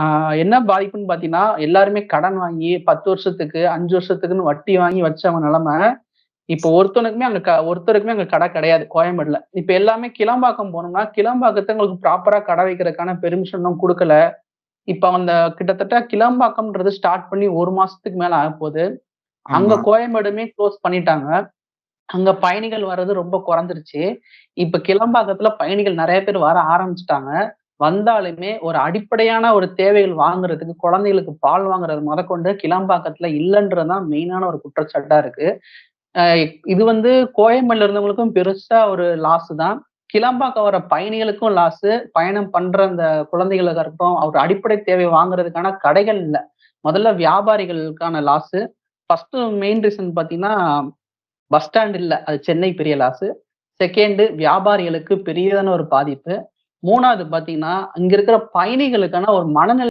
ஆ என்ன பாதிப்புன்னு பார்த்தீங்கன்னா, எல்லாருமே கடன் வாங்கி 10 வருஷத்துக்கு, 5 வருஷத்துக்குன்னு வட்டி வாங்கி வச்சவங்க நெலைம, இப்ப ஒருத்தருக்குமே அங்க கடை கிடையாது கோயம்பேடுல. இப்ப எல்லாமே கிளம்பாக்கம் போனோம்னா, கிளம்பாக்கத்துல உங்களுக்கு ப்ராப்பரா கடை வைக்கிறதுக்கான பெர்மிஷனும் குடுக்கல. இப்ப அந்த கிட்டத்தட்ட கிளம்பாக்கம்ன்றது ஸ்டார்ட் பண்ணி 1 மாசத்துக்கு மேல ஆகப்போது. அங்க ஆமா. கோயம்பேடுமே குளோஸ் பண்ணிட்டாங்க. அங்க பயணிகள் வர்றது ரொம்ப குறைஞ்சிருச்சு. இப்ப கிளம்பாக்கத்துல பயணிகள் நெறைய பேர் வர ஆரம்பிச்சுட்டாங்க. வந்தாலுமே ஒரு அடிப்படையான ஒரு தேவைகள் வாங்குறதுக்கு, குழந்தைகளுக்கு பால் வாங்குறது மொதற்கொண்டு கிளம்பாக்கத்துல இல்லன்றது தான் மெயினான ஒரு குற்றச்சாட்டா இருக்கு. அ இது வந்து கோயம்பேடுல இருந்தவங்களுக்கும் பெருசா ஒரு லாஸ் தான். கிளம்பாக்கம் வர பயணிகளுக்கும் லாஸு. பயணம் பண்ற அந்த குழந்தைகளுக்கா இருக்கட்டும், ஒரு அடிப்படை தேவை வாங்குறதுக்கான கடைகள் இல்ல. முதல்ல வியாபாரிகளுக்கான லாஸு. ஃபர்ஸ்ட்டு மெயின் ரீசன் பார்த்தீங்கன்னா, பஸ் ஸ்டாண்ட் இல்ல. அது சென்னை பெரிய லாஸு. 2ண்டு வியாபாரிகளுக்கு பெரியதான ஒரு பாதிப்பு. 3வது பார்த்தீங்கன்னா, அங்க இருக்கிற பயணிகளுக்கான ஒரு மனநிலை